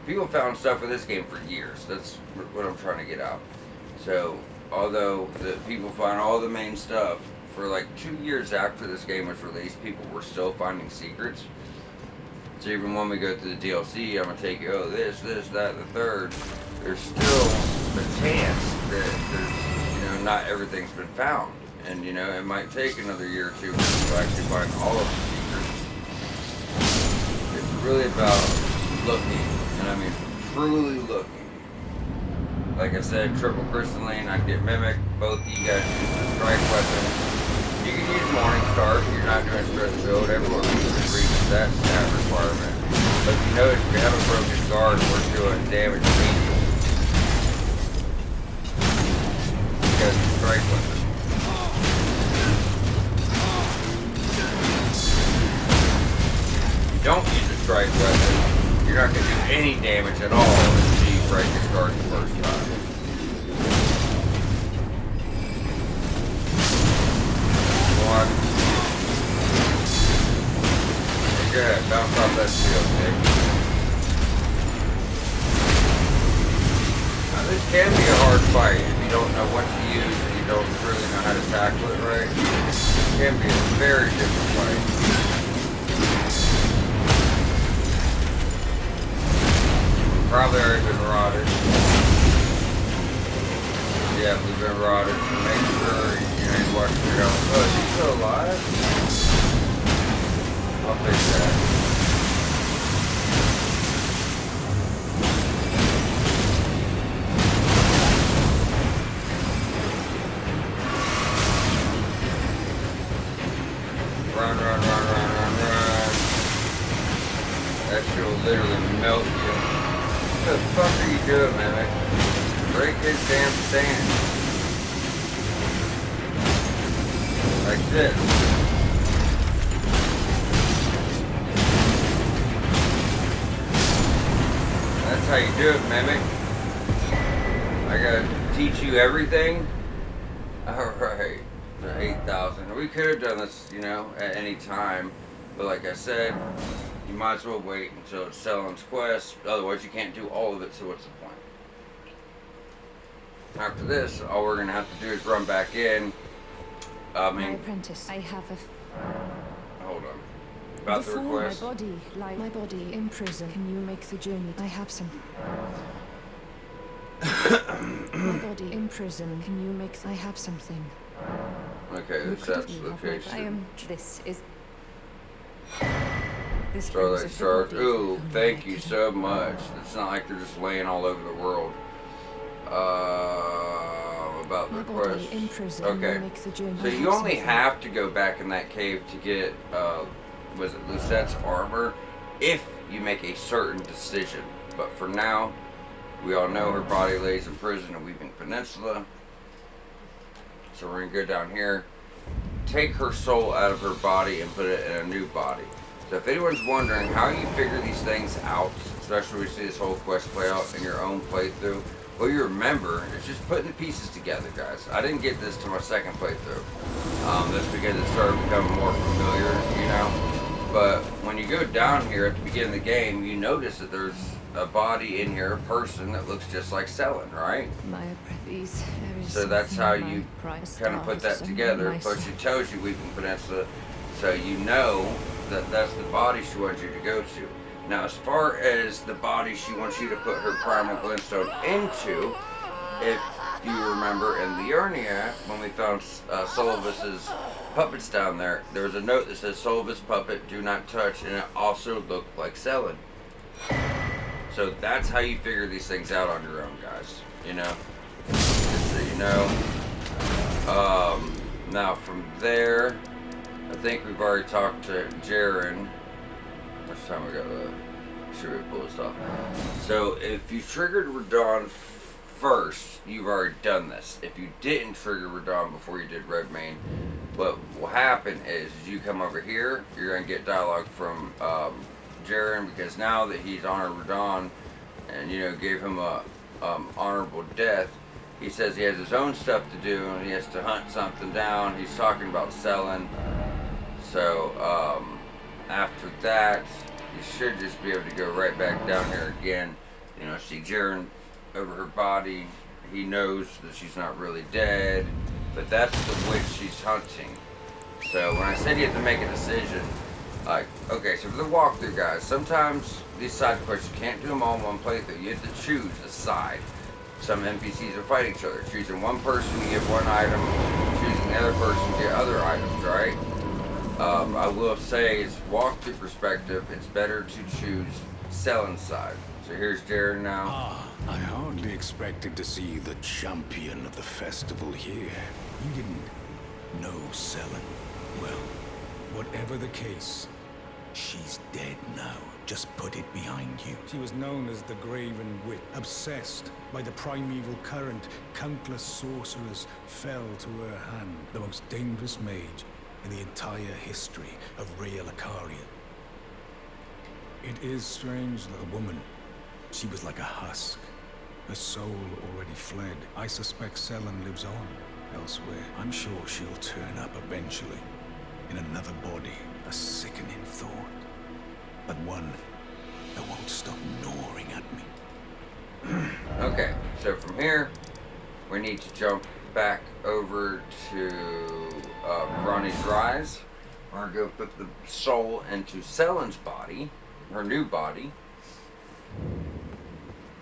People found stuff with this game for years. That's what I'm trying to get out. So, although the people find all the main stuff, for like 2 years after this game was released, people were still finding secrets. So even when we go through the DLC, I'm going to take you, oh, this, that, the third. There's still a chance that there's, you know, not everything's been found. And, you know, it might take another year or two to actually find all of the secrets. It's really about looking, and I mean truly looking. Like I said, triple crystalline, I get mimic. Both of you guys use the strike weapon. You can use Morning Star if you're not doing stress build. Everyone reaches that stat requirement. But you notice if you have a broken guard, we're doing damage immediately. Because of the strike weapon. If you don't use the strike weapon, you're not going to do any damage at all until you break your guard the first time. One. Hey, go ahead, bounce off that shield, Nick. Now, this can be a hard fight if you don't know what to use and you don't really know how to tackle it right. It can be a very different fight. Probably already been rotted. Yeah, we've been rotted. So make sure you watch your health. Oh, is he still alive? I'll fix that. literally melt you. What the fuck are you doing, man? Break his damn stand. Like this. That's how you do it, Mimic. I gotta teach you everything. Alright. 8,000. We could have done this, you know, at any time. But like I said, you might as well wait until it's Sellen's quest. Otherwise, you can't do all of it, so what's the point? After this, all we're going to have to do is run back in. My apprentice, I have a... Hold on. About the request. My body in prison. Can you make the journey? I have some... My body in prison. Can you make... I have something. Okay, that's location. I am... This is... This Starlight Shark. Ooh, thank you so much. It's not like they're just laying all over the world. About the request. Okay. So you only have to go back in that cave to get, was it Lucette's armor, if you make a certain decision. But for now, we all know her body lays in prison in Weeping Peninsula. So we're gonna go down here, take her soul out of her body and put it in a new body. So if anyone's wondering how you figure these things out, especially when you see this whole quest play out in your own playthrough, well, you remember, it's just putting the pieces together, guys. I didn't get this to my second playthrough. That's because it started becoming more familiar, you know. But when you go down here at the beginning of the game, you notice that there's a body in here, a person that looks just like Sellen, right? So that's how you kind of put that together. Plus, she tells you Weeping Peninsula, so you know that that's the body she wants you to go to. Now, as far as the body she wants you to put her primal glintstone into, if you remember in the Urnia, when we found Solvus's puppets down there, there was a note that says Solvus puppet, do not touch, and it also looked like Sellen. So that's how you figure these things out on your own, guys. You know? Just so you know. Now from there, I think we've already talked to Jaren. Next time we gotta sure we pull this off. So if you triggered Radon first, you've already done this. If you didn't trigger Radon before you did Redmane, what will happen is you come over here, you're gonna get dialogue from Jaren, because now that he's honored Radon and, you know, gave him a honorable death, he says he has his own stuff to do and he has to hunt something down. He's talking about Sellen. So after that, you should just be able to go right back down here again. You know, see Jaren over her body. He knows that she's not really dead, but that's the witch she's hunting. So when I said you have to make a decision, like, okay, so for the walkthrough, guys, sometimes these side quests, you can't do them all in one playthrough. You have to choose a side. Some NPCs will fight each other. Choosing one person, you get one item. Choosing the other person, you get other items, right? I will say, as walkthrough perspective, it's better to choose Sellen's side. So here's Jaren now. Ah, I hardly expected to see the champion of the festival here. You didn't know Sellen. Well, whatever the case, she's dead now. Just put it behind you. She was known as the Graven Witch. Obsessed by the primeval current, countless sorcerers fell to her hand. The most dangerous mage in the entire history of Real Acaria. It is strange that a woman, she was like a husk. Her soul already fled. I suspect Sellen lives on elsewhere. I'm sure she'll turn up eventually in another body. A sickening thought, but one that won't stop gnawing at me. Okay, so from here, we need to jump back over to Ronnie's Rise. We're going to go put the soul into Sellen's body, her new body.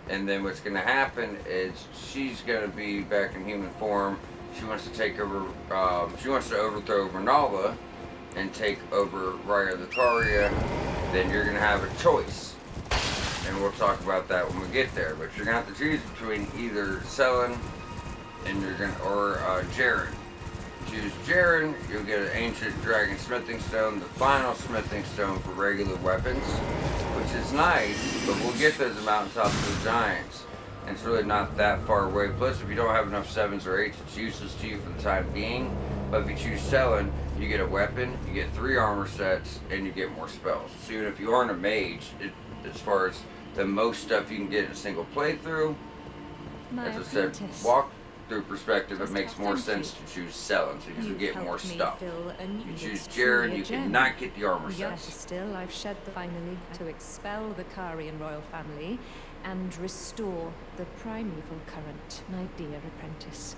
And then what's going to happen is she's going to be back in human form. She wants to take over, she wants to overthrow Renala and take over Raya Lucaria. Then you're going to have a choice. And we'll talk about that when we get there. But you're going to have to choose between either Sellen and you're going to, or Jaren. choose Jaren, you'll get an ancient dragon smithing stone, the final smithing stone for regular weapons, which is nice, but we'll get those at mountaintops of the giants. And it's really not that far away. Plus, if you don't have enough 7s or 8s, it's useless to you for the time being. But if you choose Sellen, you get a weapon, you get 3 armor sets, and you get more spells. So even if you aren't a mage, as far as the most stuff you can get in a single playthrough, as I said, walkthrough perspective, it makes more sense to choose Sellen because you get more stuff. If you choose Jaren, you cannot get the armor Yes, sets. still, I've shed the finally to expel the Karian royal family and restore the primeval current, my dear apprentice.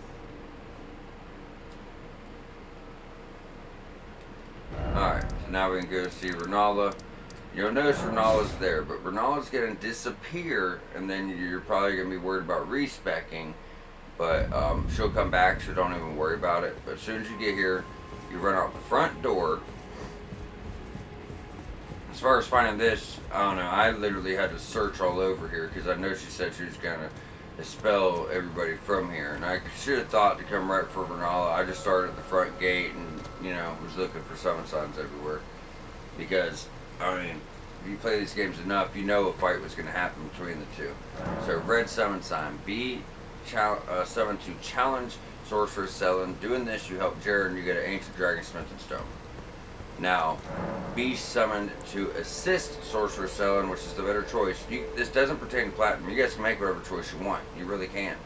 Alright, so now we can go see Renala. You'll notice Renala's there, but Renala's going to disappear, and then you're probably going to be worried about respecking. But she'll come back, so don't even worry about it. But as soon as you get here, you run out the front door. As far as finding this, I don't know. I literally had to search all over here because I know she said she was going to expel everybody from here. And I should have thought to come right for Renala. I just started at the front gate and, you know, was looking for summon signs everywhere. Because, I mean, if you play these games enough, you know a fight was going to happen between the two. So, red summon sign. B, summon to challenge Sorcerer Sellen. Doing this, you help Jaren, you get an ancient dragon smithing stone. Now, be summoned to assist Sorcerer Sellen, which is the better choice. This doesn't pertain to Platinum. You guys can make whatever choice you want. You really can.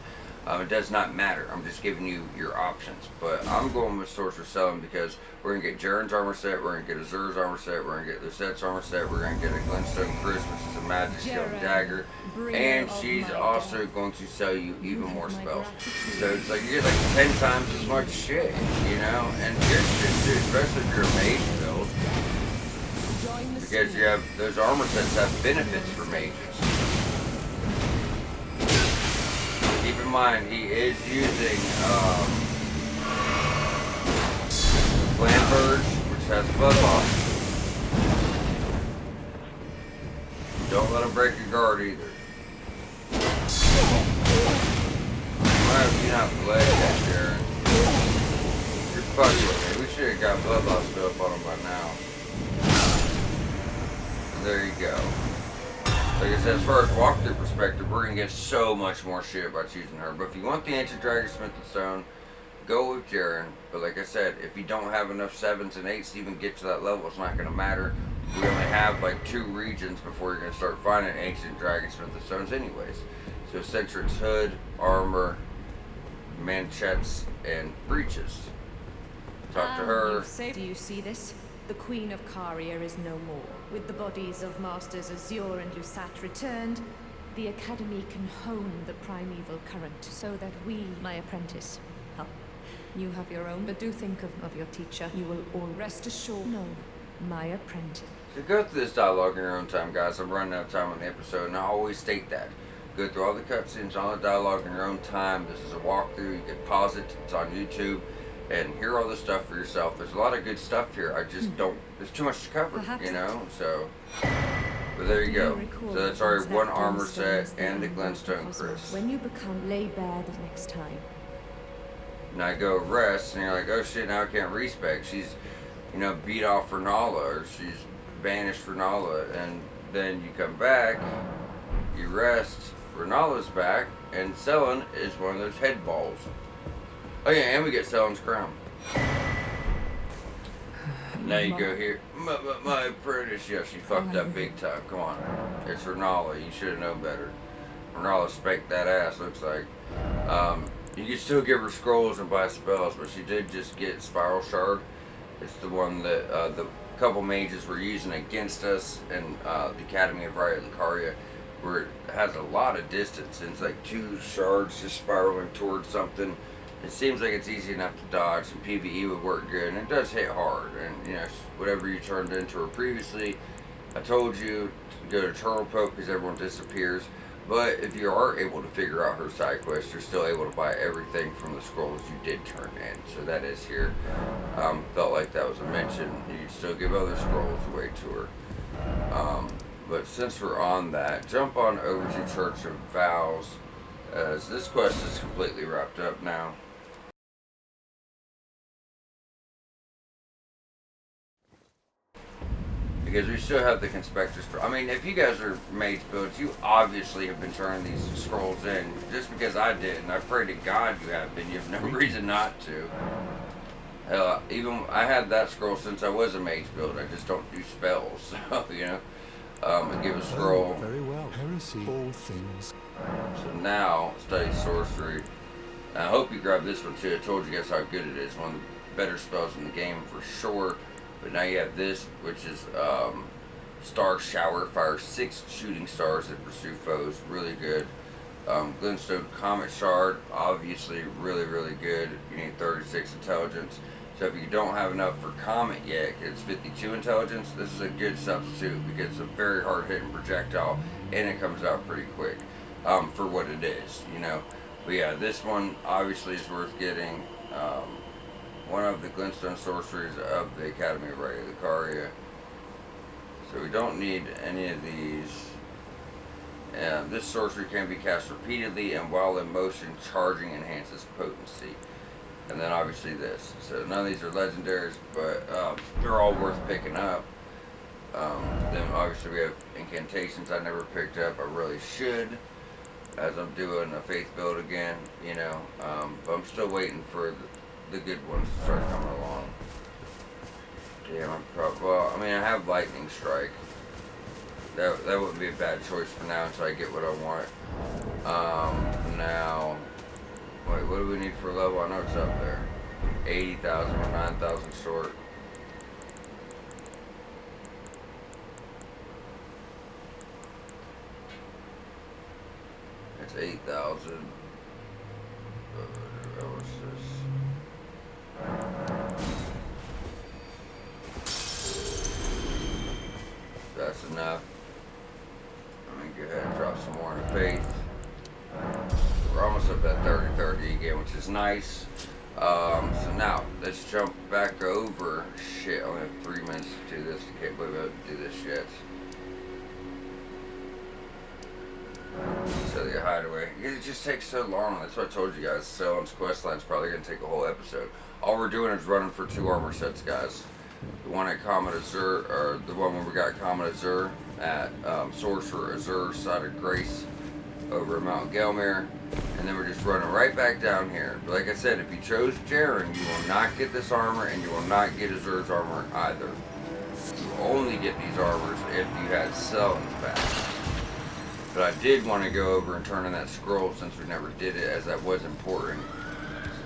It does not matter. I'm just giving you your options. But I'm going with Sorcerer Sellen because we're going to get Jaren's armor set, we're going to get Azur's armor set, we're going to get Lusette's armor set, we're going to get a Glintstone Chris, which is a magic skill dagger, and she's also going to sell you even more spells. So it's like you get like 10 times as much shit, you know? And good shit too, especially if you're a mage build. Because you have, those armor sets have benefits for mages. Keep in mind, he is using Blandbird, which has Blood Loss. Don't let him break your guard either. Why have you not played that, Jaren? You're fucking with me. We should have got Blood Loss stuff on him by now. And there you go. Like I said, as far as walkthrough perspective, we're going to get so much more shit by choosing her. But if you want the Ancient Dragon Smithing Stone, go with Jaren. But like I said, if you don't have enough 7s and 8s to even get to that level, it's not going to matter. We only have like 2 regions before you're going to start finding Ancient Dragon Smithing Stones anyways. So Centric's Hood, Armor, Manchettes, and Breeches. Talk to her. Do you see this? The Queen of Caria is no more. With the bodies of Masters Azure and Lusat returned, the Academy can hone the primeval current so that we, my apprentice, you have your own, but do think of your teacher. You will all rest assured. No, my apprentice. So go through this dialogue in your own time, guys. I'm running out of time on the episode, and I always state that. Go through all the cutscenes, all the dialogue in your own time. This is a walkthrough. You can pause it. It's on YouTube. And hear all this stuff for yourself. There's a lot of good stuff here. I just don't. There's too much to cover, you know. So, but there you go. So that's already 1 armor set and the Glintstone Chris. When you become lay bare the next time. Now I go rest, and you're like, oh shit, now I can't respec. She's, you know, beat off Renala, or she's banished Renala, and then you come back, you rest, Renala's back, and Sellen is one of those head balls. Oh yeah, and we get Sellen's crown. Now you go here. My apprentice, yeah, she fucked up big time. Come on. It's Renala. You should have known better. Renala spanked that ass, looks like. You can still give her scrolls and buy spells, but she did just get Spiral Shard. It's the one that the couple mages were using against us in the Academy of Riot and Caria, where it has a lot of distance. And it's like 2 shards just spiraling towards something. It seems like it's easy enough to dodge, and PvE would work good, and it does hit hard. And, you know, whatever you turned into her previously, I told you to go to Turtle Poke because everyone disappears. But if you are able to figure out her side quest, you're still able to buy everything from the scrolls you did turn in. So that is here. Felt like that was a mention. You can still give other scrolls away to her. But since we're on that, jump on over to Church of Vows, as this quest is completely wrapped up now. Because we still have the Conspector scroll. I mean, if you guys are mage builds, you obviously have been turning these scrolls in. Just because I did, and I pray to God you have been. You have no reason not to. Hell, even I had that scroll since I was a mage build. I just don't do spells, so you know. And give a scroll. Very well. Heresy. All things. So now study sorcery. And I hope you grab this one too. I told you guys how good it is. One of the better spells in the game for sure. But now you have this, which is Star Shower. Fires 6 shooting stars that pursue foes. Really good. Glintstone Comet Shard. Obviously really, really good. You need 36 intelligence. So if you don't have enough for Comet yet, it's 52 intelligence, this is a good substitute because it's a very hard hitting projectile and it comes out pretty quick for what it is, you know. But yeah, this one obviously is worth getting. One of the Glintstone sorceries of the Academy of Ray, the Caria. So we don't need any of these. This sorcery can be cast repeatedly and while in motion, charging enhances potency. And then obviously this. So none of these are legendaries, but they're all worth picking up. Then obviously we have incantations I never picked up. I really should, as I'm doing a faith build again, you know. But I'm still waiting for the good ones to start coming along. Damn, well, I mean, I have lightning strike. That wouldn't be a bad choice for now until I get what I want. Now, wait, what do we need for a level? I know it's up there. 80,000 or 9,000 short. It's 8,000. What's this? That's enough. Let me go ahead and drop some more in the faith. We're almost up at 30-30 again, which is nice. So now, let's jump back over. Shit, I only have 3 minutes to do this. I can't believe I have to do this yet. So the hideaway. It just takes so long. That's what I told you guys. Sellen's questline's probably going to take a whole episode. All we're doing is running for 2 armor sets, guys. The one at Comet Azure, or the one where we got Comet Azure at Sorcerer Azure, Side of Grace, over Mount Gelmir, and then we're just running right back down here. But like I said, if you chose Jaren, you will not get this armor, and you will not get Azure's armor either. You only get these armors if you had Sellen's back. But I did want to go over and turn in that scroll since we never did it, as that was important.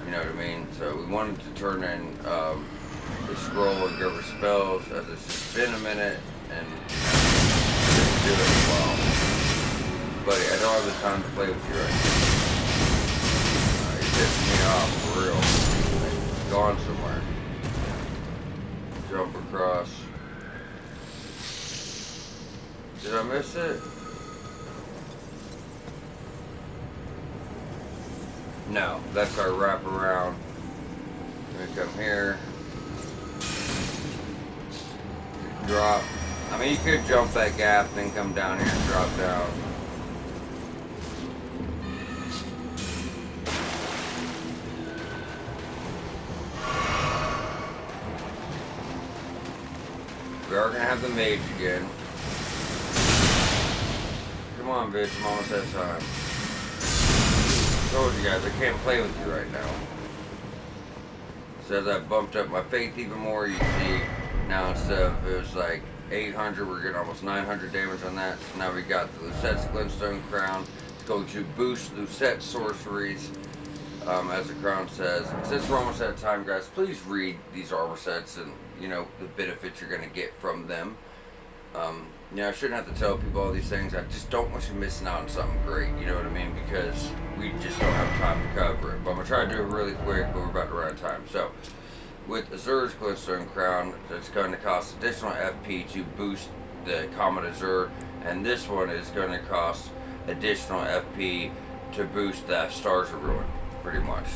You know what I mean? So we wanted to turn in the scroll and go over spells, as it's just been a minute, and didn't do it in a while. Buddy, I don't have the time to play with you right now. You're pissing me off, for real. Like, gone somewhere. Jump across. Did I miss it? No, that's our wraparound. Let me come here. Drop. I mean, you could jump that gap, then come down here and drop down. We are going to have the mage again. Come on, bitch. I'm almost out of time. I told you guys, I can't play with you right now. So as I bumped up my faith even more, you see, now instead of, it was like 800, we're getting almost 900 damage on that. So now we got the Lucette's Glintstone Crown. It's going to boost Lucette's sorceries, as the crown says. Since we're almost out of time, guys, please read these armor sets and, you know, the benefits you're going to get from them. You know, I shouldn't have to tell people all these things. I just don't want you missing out on something great, you know what I mean? Because we just don't have time to cover it. But I'm going to try to do it really quick, but we're about to run out of time. So, with Azure's Glintstone Crown, it's going to cost additional FP to boost the Comet Azure. And this one is going to cost additional FP to boost that Stars of Ruin, pretty much.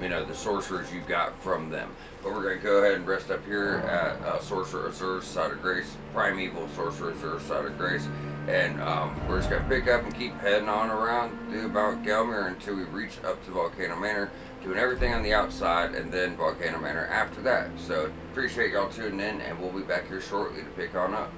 You know, the sorcerers you got from them. But we're going to go ahead and rest up here at Sorcerer Azure's Side of Grace, Primeval Sorcerer Azure's Side of Grace. And we're just going to pick up and keep heading on around through Mount Gelmir until we reach up to Volcano Manor, doing everything on the outside, and then Volcano Manor after that. So appreciate y'all tuning in, and we'll be back here shortly to pick on up.